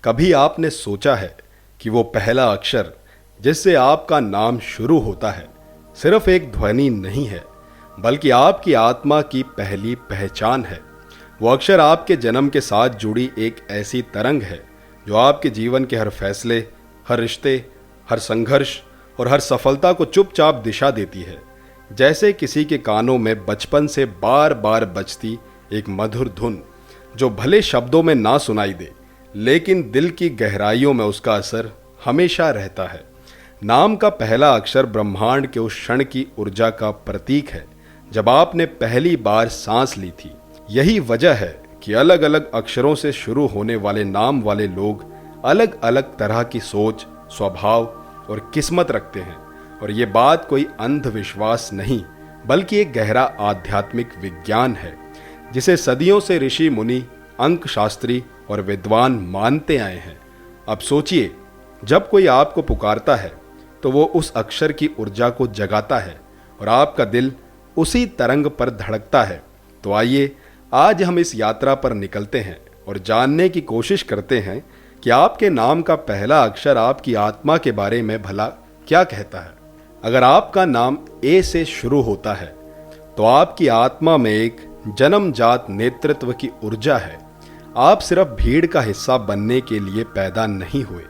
कभी आपने सोचा है कि वो पहला अक्षर जिससे आपका नाम शुरू होता है सिर्फ एक ध्वनि नहीं है, बल्कि आपकी आत्मा की पहली पहचान है। वो अक्षर आपके जन्म के साथ जुड़ी एक ऐसी तरंग है जो आपके जीवन के हर फैसले, हर रिश्ते, हर संघर्ष और हर सफलता को चुपचाप दिशा देती है। जैसे किसी के कानों में बचपन से बार बार बजती एक मधुर धुन जो भले शब्दों में ना सुनाई दे, लेकिन दिल की गहराइयों में उसका असर हमेशा रहता है। नाम का पहला अक्षर ब्रह्मांड के उस क्षण की ऊर्जा का प्रतीक है जब आपने पहली बार सांस ली थी। यही वजह है कि अलग अलग अक्षरों से शुरू होने वाले नाम वाले लोग अलग अलग तरह की सोच, स्वभाव और किस्मत रखते हैं। और ये बात कोई अंधविश्वास नहीं, बल्कि एक गहरा आध्यात्मिक विज्ञान है जिसे सदियों से ऋषि मुनि, अंक शास्त्री और विद्वान मानते आए हैं। अब सोचिए, जब कोई आपको पुकारता है तो वो उस अक्षर की ऊर्जा को जगाता है और आपका दिल उसी तरंग पर धड़कता है। तो आइए आज हम इस यात्रा पर निकलते हैं और जानने की कोशिश करते हैं कि आपके नाम का पहला अक्षर आपकी आत्मा के बारे में भला क्या कहता है। अगर आपका नाम ए से शुरू होता है तो आपकी आत्मा में एक जन्मजात नेतृत्व की ऊर्जा है। आप सिर्फ भीड़ का हिस्सा बनने के लिए पैदा नहीं हुए,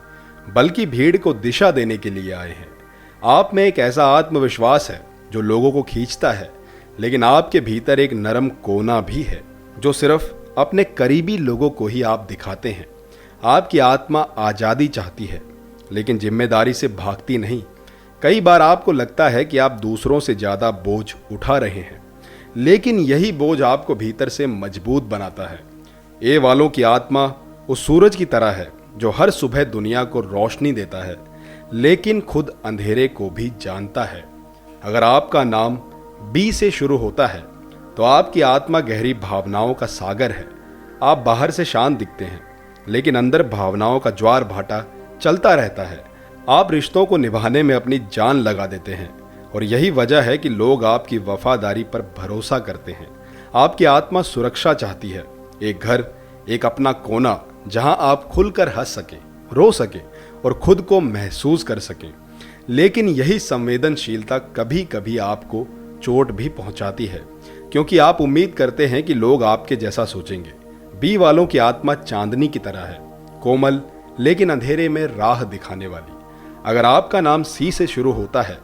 बल्कि भीड़ को दिशा देने के लिए आए हैं। आप में एक ऐसा आत्मविश्वास है जो लोगों को खींचता है, लेकिन आपके भीतर एक नरम कोना भी है जो सिर्फ अपने करीबी लोगों को ही आप दिखाते हैं। आपकी आत्मा आज़ादी चाहती है, लेकिन जिम्मेदारी से भागती नहीं। कई बार आपको लगता है कि आप दूसरों से ज़्यादा बोझ उठा रहे हैं, लेकिन यही बोझ आपको भीतर से मजबूत बनाता है। ए वालों की आत्मा उस सूरज की तरह है जो हर सुबह दुनिया को रोशनी देता है, लेकिन खुद अंधेरे को भी जानता है। अगर आपका नाम बी से शुरू होता है तो आपकी आत्मा गहरी भावनाओं का सागर है। आप बाहर से शांत दिखते हैं, लेकिन अंदर भावनाओं का ज्वार भाटा चलता रहता है। आप रिश्तों को निभाने में अपनी जान लगा देते हैं और यही वजह है कि लोग आपकी वफादारी पर भरोसा करते हैं। आपकी आत्मा सुरक्षा चाहती है, एक घर, एक अपना कोना जहां आप खुलकर हंस सकें, रो सकें और खुद को महसूस कर सकें। लेकिन यही संवेदनशीलता कभी कभी आपको चोट भी पहुंचाती है, क्योंकि आप उम्मीद करते हैं कि लोग आपके जैसा सोचेंगे। बी वालों की आत्मा चांदनी की तरह है, कोमल लेकिन अंधेरे में राह दिखाने वाली। अगर आपका नाम सी से शुरू होता है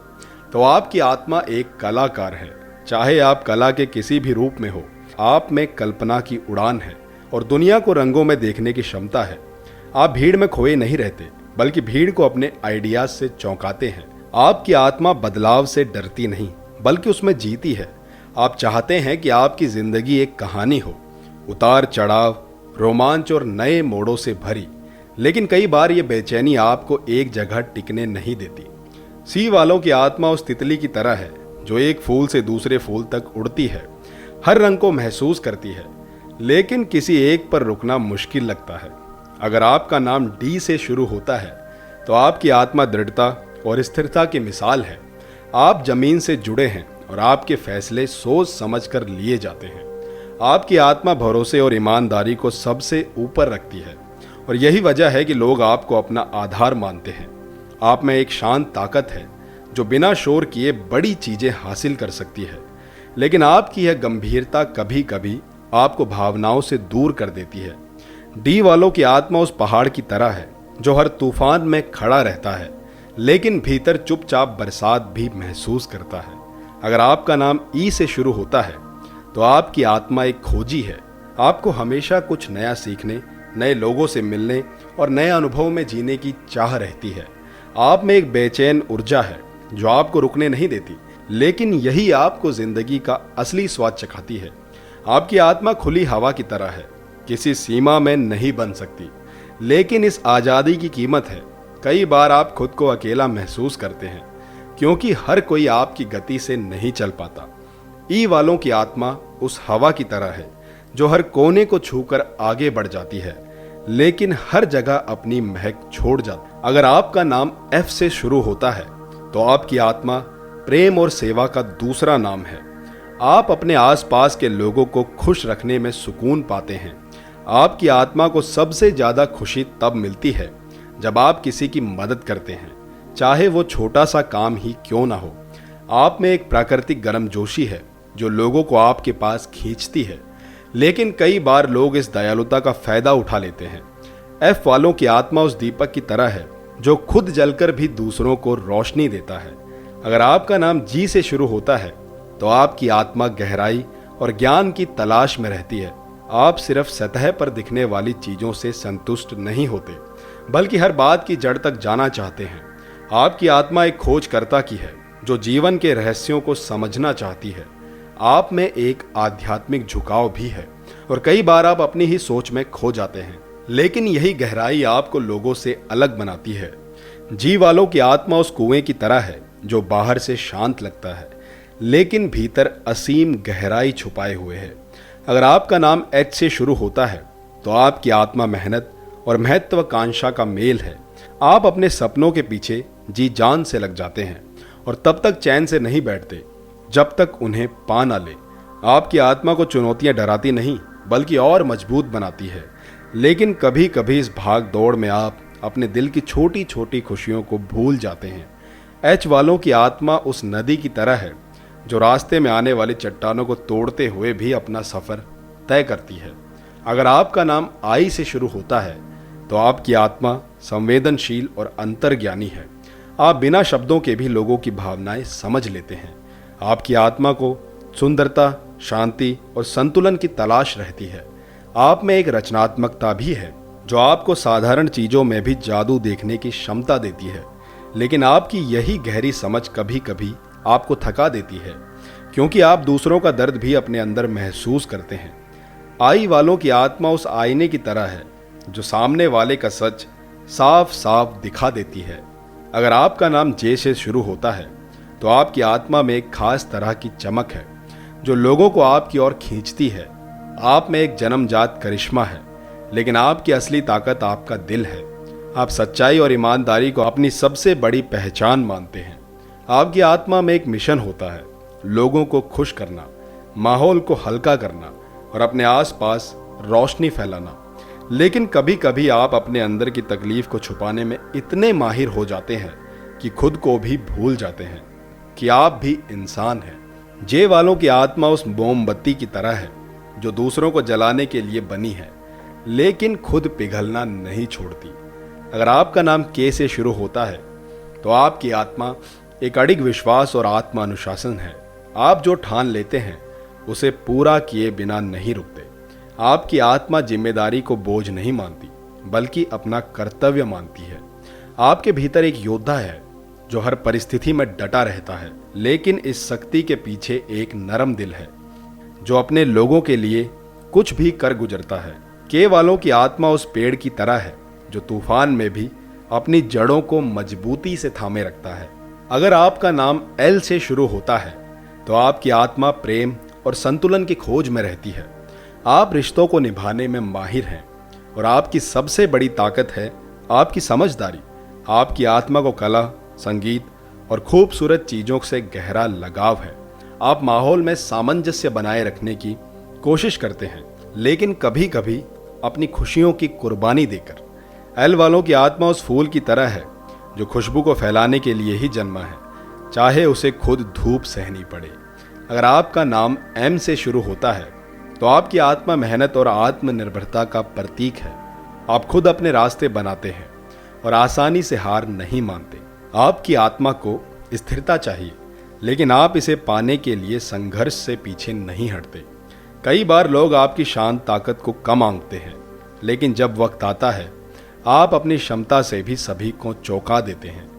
तो आपकी आत्मा एक कलाकार है। चाहे आप कला के किसी भी रूप में हो, आप में कल्पना की उड़ान है और दुनिया को रंगों में देखने की क्षमता है। आप भीड़ में खोए नहीं रहते, बल्कि भीड़ को अपने आइडियाज से चौंकाते हैं। आपकी आत्मा बदलाव से डरती नहीं, बल्कि उसमें जीती है। आप चाहते हैं कि आपकी जिंदगी एक कहानी हो, उतार चढ़ाव, रोमांच और नए मोड़ों से भरी। लेकिन कई बार ये बेचैनी आपको एक जगह टिकने नहीं देती। सी वालों की आत्मा उस तितली की तरह है जो एक फूल से दूसरे फूल तक उड़ती है, हर रंग को महसूस करती है, लेकिन किसी एक पर रुकना मुश्किल लगता है। अगर आपका नाम डी से शुरू होता है तो आपकी आत्मा दृढ़ता और स्थिरता की मिसाल है। आप जमीन से जुड़े हैं और आपके फैसले सोच समझ कर लिए जाते हैं। आपकी आत्मा भरोसे और ईमानदारी को सबसे ऊपर रखती है और यही वजह है कि लोग आपको अपना आधार मानते हैं। आप में एक शांत ताकत है जो बिना शोर किए बड़ी चीजें हासिल कर सकती है, लेकिन आपकी यह गंभीरता कभी कभी आपको भावनाओं से दूर कर देती है। डी वालों की आत्मा उस पहाड़ की तरह है जो हर तूफान में खड़ा रहता है, लेकिन भीतर चुपचाप बरसात भी महसूस करता है। अगर आपका नाम ई से शुरू होता है तो आपकी आत्मा एक खोजी है। आपको हमेशा कुछ नया सीखने, नए लोगों से मिलने और नए अनुभव में जीने की चाह रहती है। आप में एक बेचैन ऊर्जा है जो आपको रुकने नहीं देती, लेकिन यही आपको जिंदगी का असली स्वाद चखाती है। आपकी आत्मा खुली हवा की तरह है, किसी सीमा में नहीं बन सकती, लेकिन इस आज़ादी की कीमत है। कई बार आप खुद को अकेला महसूस करते हैं, क्योंकि हर कोई आपकी गति से नहीं चल पाता। ई वालों की आत्मा उस हवा की तरह है जो हर कोने को छूकर आगे बढ़ जाती है, लेकिन हर जगह अपनी महक छोड़ जाती। अगर आपका नाम एफ से शुरू होता है तो आपकी आत्मा प्रेम और सेवा का दूसरा नाम है। आप अपने आसपास के लोगों को खुश रखने में सुकून पाते हैं। आपकी आत्मा को सबसे ज्यादा खुशी तब मिलती है जब आप किसी की मदद करते हैं, चाहे वो छोटा सा काम ही क्यों ना हो। आप में एक प्राकृतिक गर्मजोशी है जो लोगों को आपके पास खींचती है, लेकिन कई बार लोग इस दयालुता का फायदा उठा लेते हैं। एफ वालों की आत्मा उस दीपक की तरह है जो खुद जलकर भी दूसरों को रोशनी देता है। अगर आपका नाम जी से शुरू होता है तो आपकी आत्मा गहराई और ज्ञान की तलाश में रहती है। आप सिर्फ सतह पर दिखने वाली चीजों से संतुष्ट नहीं होते, बल्कि हर बात की जड़ तक जाना चाहते हैं। आपकी आत्मा एक खोजकर्ता की है जो जीवन के रहस्यों को समझना चाहती है। आप में एक आध्यात्मिक झुकाव भी है और कई बार आप अपनी ही सोच में खो जाते हैं, लेकिन यही गहराई आपको लोगों से अलग बनाती है। जी वालों की आत्मा उस कुएं की तरह है जो बाहर से शांत लगता है, लेकिन भीतर असीम गहराई छुपाए हुए है। अगर आपका नाम एच से शुरू होता है तो आपकी आत्मा मेहनत और महत्वाकांक्षा का मेल है। आप अपने सपनों के पीछे जी जान से लग जाते हैं और तब तक चैन से नहीं बैठते जब तक उन्हें पा ना ले। आपकी आत्मा को चुनौतियां डराती नहीं बल्कि और मजबूत बनाती है, लेकिन कभी कभी इस भाग दौड़ में आप अपने दिल की छोटी छोटी खुशियों को भूल जाते हैं। एच वालों की आत्मा उस नदी की तरह है जो रास्ते में आने वाली चट्टानों को तोड़ते हुए भी अपना सफर तय करती है। अगर आपका नाम आई से शुरू होता है तो आपकी आत्मा संवेदनशील और अंतर्ज्ञानी है। आप बिना शब्दों के भी लोगों की भावनाएं समझ लेते हैं। आपकी आत्मा को सुंदरता, शांति और संतुलन की तलाश रहती है। आप में एक रचनात्मकता भी है जो आपको साधारण चीजों में भी जादू देखने की क्षमता देती है, लेकिन आपकी यही गहरी समझ कभी कभी आपको थका देती है, क्योंकि आप दूसरों का दर्द भी अपने अंदर महसूस करते हैं। आई वालों की आत्मा उस आईने की तरह है जो सामने वाले का सच साफ साफ दिखा देती है। अगर आपका नाम जे से शुरू होता है तो आपकी आत्मा में एक खास तरह की चमक है जो लोगों को आपकी ओर खींचती है। आप में एक जन्मजात करिश्मा है, लेकिन आपकी असली ताकत आपका दिल है। आप सच्चाई और ईमानदारी को अपनी सबसे बड़ी पहचान मानते हैं। आपकी आत्मा में एक मिशन होता है, लोगों को खुश करना, माहौल को हल्का करना और अपने आसपास रोशनी फैलाना। लेकिन कभी कभी आप अपने अंदर की तकलीफ को छुपाने में इतने माहिर हो जाते हैं कि खुद को भी भूल जाते हैं कि आप भी इंसान हैं। जे वालों की आत्मा उस मोमबत्ती की तरह है जो दूसरों को जलाने के लिए बनी है, लेकिन खुद पिघलना नहीं छोड़ती। अगर आपका नाम के से शुरू होता है तो आपकी आत्मा एक अडिग विश्वास और आत्मा अनुशासन है। आप जो ठान लेते हैं उसे पूरा किए बिना नहीं रुकते। आपकी आत्मा जिम्मेदारी को बोझ नहीं मानती बल्कि अपना कर्तव्य मानती है। आपके भीतर एक योद्धा है जो हर परिस्थिति में डटा रहता है, लेकिन इस शक्ति के पीछे एक नरम दिल है जो अपने लोगों के लिए कुछ भी कर गुजरता है। के वालों की आत्मा उस पेड़ की तरह है जो तूफान में भी अपनी जड़ों को मजबूती से थामे रखता है। अगर आपका नाम एल से शुरू होता है तो आपकी आत्मा प्रेम और संतुलन की खोज में रहती है। आप रिश्तों को निभाने में माहिर हैं और आपकी सबसे बड़ी ताकत है आपकी समझदारी। आपकी आत्मा को कला, संगीत और खूबसूरत चीजों से गहरा लगाव है। आप माहौल में सामंजस्य बनाए रखने की कोशिश करते हैं, लेकिन कभी कभी अपनी खुशियों की कुर्बानी देकर। एल वालों की आत्मा उस फूल की तरह है जो खुशबू को फैलाने के लिए ही जन्मा है, चाहे उसे खुद धूप सहनी पड़े। अगर आपका नाम एम से शुरू होता है तो आपकी आत्मा मेहनत और आत्मनिर्भरता का प्रतीक है। आप खुद अपने रास्ते बनाते हैं और आसानी से हार नहीं मानते। आपकी आत्मा को स्थिरता चाहिए, लेकिन आप इसे पाने के लिए संघर्ष से पीछे नहीं हटते। कई बार लोग आपकी शांत ताकत को कम आंकते हैं, लेकिन जब वक्त आता है आप अपनी क्षमता से भी सभी को चौंका देते हैं।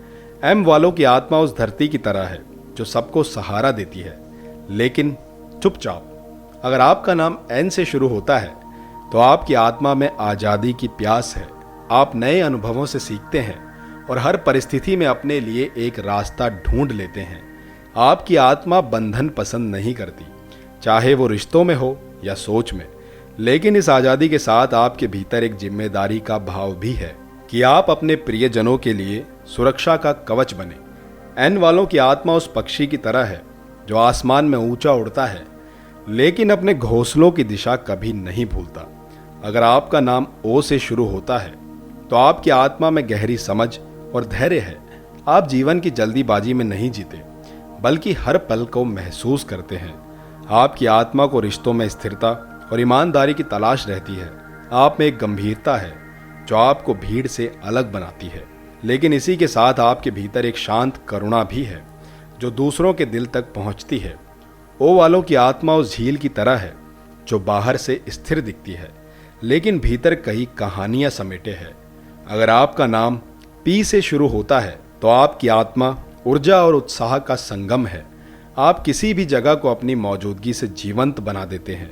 एम वालों की आत्मा उस धरती की तरह है जो सबको सहारा देती है, लेकिन चुपचाप। अगर आपका नाम एन से शुरू होता है तो आपकी आत्मा में आज़ादी की प्यास है। आप नए अनुभवों से सीखते हैं और हर परिस्थिति में अपने लिए एक रास्ता ढूंढ लेते हैं। आपकी आत्मा बंधन पसंद नहीं करती, चाहे वो रिश्तों में हो या सोच में, लेकिन इस आज़ादी के साथ आपके भीतर एक जिम्मेदारी का भाव भी है कि आप अपने प्रियजनों के लिए सुरक्षा का कवच बने। एन वालों की आत्मा उस पक्षी की तरह है जो आसमान में ऊंचा उड़ता है, लेकिन अपने घोंसलों की दिशा कभी नहीं भूलता। अगर आपका नाम ओ से शुरू होता है तो आपकी आत्मा में गहरी समझ और धैर्य है। आप जीवन की जल्दीबाजी में नहीं जीते, बल्कि हर पल को महसूस करते हैं। आपकी आत्मा को रिश्तों में स्थिरता और ईमानदारी की तलाश रहती है। आप में एक गंभीरता है जो आपको भीड़ से अलग बनाती है, लेकिन इसी के साथ आपके भीतर एक शांत करुणा भी है जो दूसरों के दिल तक पहुंचती है। ओ वालों की आत्मा उस झील की तरह है जो बाहर से स्थिर दिखती है, लेकिन भीतर कई कहानियां समेटे है। अगर आपका नाम पी से शुरू होता है तो आपकी आत्मा ऊर्जा और उत्साह का संगम है। आप किसी भी जगह को अपनी मौजूदगी से जीवंत बना देते हैं।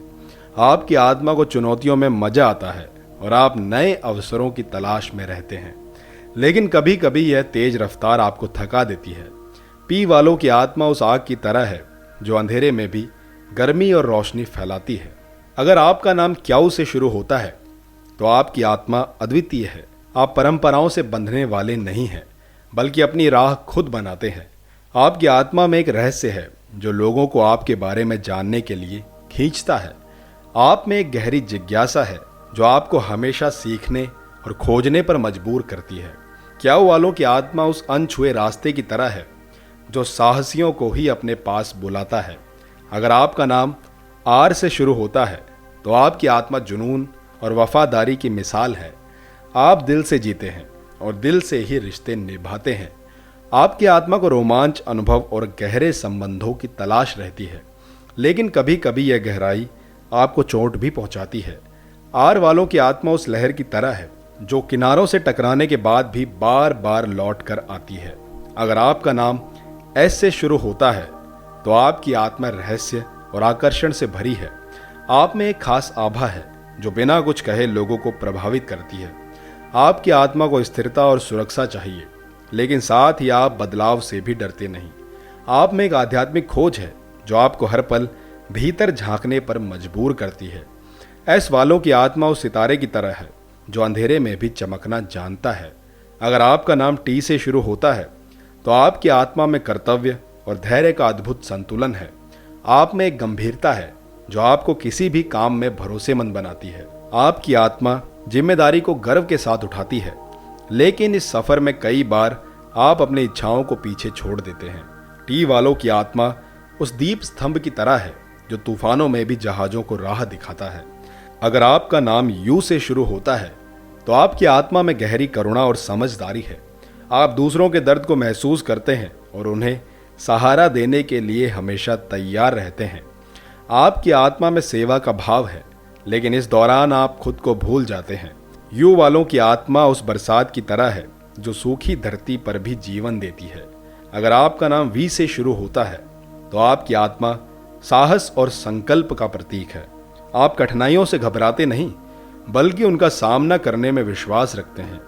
आपकी आत्मा को चुनौतियों में मजा आता है और आप नए अवसरों की तलाश में रहते हैं, लेकिन कभी कभी यह तेज रफ्तार आपको थका देती है। पी वालों की आत्मा उस आग की तरह है जो अंधेरे में भी गर्मी और रोशनी फैलाती है। अगर आपका नाम क्याऊ से शुरू होता है तो आपकी आत्मा अद्वितीय है। आप परंपराओं से बंधने वाले नहीं हैं, बल्कि अपनी राह खुद बनाते हैं। आपकी आत्मा में एक रहस्य है जो लोगों को आपके बारे में जानने के लिए खींचता है। आप में एक गहरी जिज्ञासा है जो आपको हमेशा सीखने और खोजने पर मजबूर करती है। क्याऊ वालों की आत्मा उस अनछुए रास्ते की तरह है जो साहसियों को ही अपने पास बुलाता है। अगर आपका नाम आर से शुरू होता है तो आपकी आत्मा जुनून और वफादारी की मिसाल है। आप दिल से जीते हैं और दिल से ही रिश्ते निभाते हैं। आपकी आत्मा को रोमांच, अनुभव और गहरे संबंधों की तलाश रहती है, लेकिन कभी कभी यह गहराई आपको चोट भी पहुंचाती है। आर वालों की आत्मा उस लहर की तरह है जो किनारों से टकराने के बाद भी बार बार लौट कर आती है। अगर आपका नाम एस से शुरू होता है तो आपकी आत्मा रहस्य और आकर्षण से भरी है। आप में एक खास आभा है जो बिना कुछ कहे लोगों को प्रभावित करती है। आपकी आत्मा को स्थिरता और सुरक्षा चाहिए, लेकिन साथ ही आप बदलाव से भी डरते नहीं। आप में एक आध्यात्मिक खोज है जो आपको हर पल भीतर झांकने पर मजबूर करती है। एस वालों की आत्मा उस सितारे की तरह है जो अंधेरे में भी चमकना जानता है। अगर आपका नाम टी से शुरू होता है तो आपकी आत्मा में कर्तव्य और धैर्य का अद्भुत संतुलन है। आप में एक गंभीरता है जो आपको किसी भी काम में भरोसेमंद बनाती है। आपकी आत्मा जिम्मेदारी को गर्व के साथ उठाती है, लेकिन इस सफर में कई बार आप अपनी इच्छाओं को पीछे छोड़ देते हैं। टी वालों की आत्मा उस दीप स्तंभ की तरह है जो तूफानों में भी जहाजों को राह दिखाता है। अगर आपका नाम यू से शुरू होता है तो आपकी आत्मा में गहरी करुणा और समझदारी है। आप दूसरों के दर्द को महसूस करते हैं और उन्हें सहारा देने के लिए हमेशा तैयार रहते हैं। आपकी आत्मा में सेवा का भाव है, लेकिन इस दौरान आप खुद को भूल जाते हैं। यू वालों की आत्मा उस बरसात की तरह है जो सूखी धरती पर भी जीवन देती है। अगर आपका नाम वी से शुरू होता है तो आपकी आत्मा साहस और संकल्प का प्रतीक है। आप कठिनाइयों से घबराते नहीं, बल्कि उनका सामना करने में विश्वास रखते हैं।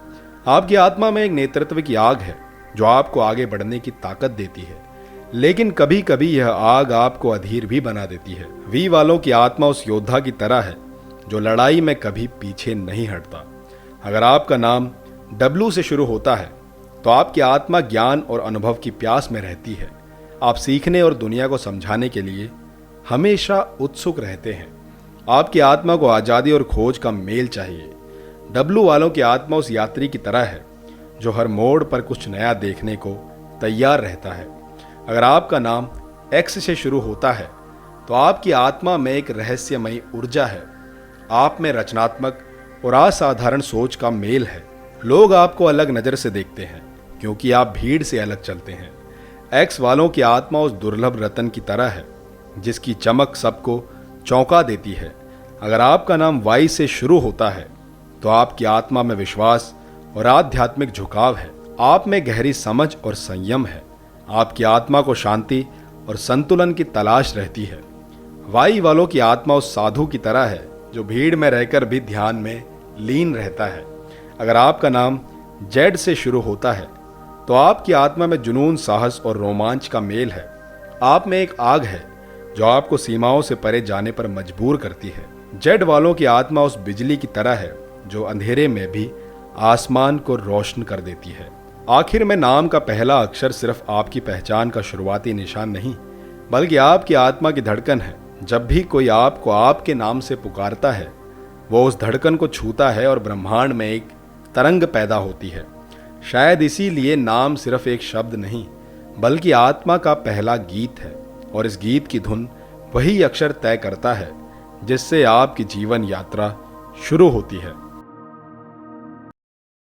आपकी आत्मा में एक नेतृत्व की आग है जो आपको आगे बढ़ने की ताकत देती है, लेकिन कभी कभी यह आग आपको अधीर भी बना देती है। वी वालों की आत्मा उस योद्धा की तरह है जो लड़ाई में कभी पीछे नहीं हटता। अगर आपका नाम डब्ल्यू से शुरू होता है तो आपकी आत्मा ज्ञान और अनुभव की प्यास में रहती है। आप सीखने और दुनिया को समझाने के लिए हमेशा उत्सुक रहते हैं। आपकी आत्मा को आज़ादी और खोज का मेल चाहिए। डब्ल्यू वालों की आत्मा उस यात्री की तरह है जो हर मोड़ पर कुछ नया देखने को तैयार रहता है। अगर आपका नाम एक्स से शुरू होता है तो आपकी आत्मा में एक रहस्यमयी ऊर्जा है। आप में रचनात्मक और असाधारण सोच का मेल है। लोग आपको अलग नज़र से देखते हैं क्योंकि आप भीड़ से अलग चलते हैं। एक्स वालों की आत्मा उस दुर्लभ रत्न की तरह है जिसकी चमक सबको चौंका देती है। अगर आपका नाम वाई से शुरू होता है तो आपकी आत्मा में विश्वास और आध्यात्मिक झुकाव है। आप में गहरी समझ और संयम है। आपकी आत्मा को शांति और संतुलन की तलाश रहती है। वाई वालों की आत्मा उस साधु की तरह है जो भीड़ में रहकर भी ध्यान में लीन रहता है। अगर आपका नाम जेड से शुरू होता है तो आपकी आत्मा में जुनून, साहस और रोमांच का मेल है। आप में एक आग है जो आपको सीमाओं से परे जाने पर मजबूर करती है। जेड वालों की आत्मा उस बिजली की तरह है जो अंधेरे में भी आसमान को रोशन कर देती है। आखिर में नाम का पहला अक्षर सिर्फ आपकी पहचान का शुरुआती निशान नहीं, बल्कि आपकी आत्मा की धड़कन है। जब भी कोई आपको आपके नाम से पुकारता है वो उस धड़कन को छूता है और ब्रह्मांड में एक तरंग पैदा होती है। शायद इसीलिए नाम सिर्फ एक शब्द नहीं बल्कि आत्मा का पहला गीत है, और इस गीत की धुन वही अक्षर तय करता है जिससे आपकी जीवन यात्रा शुरू होती है।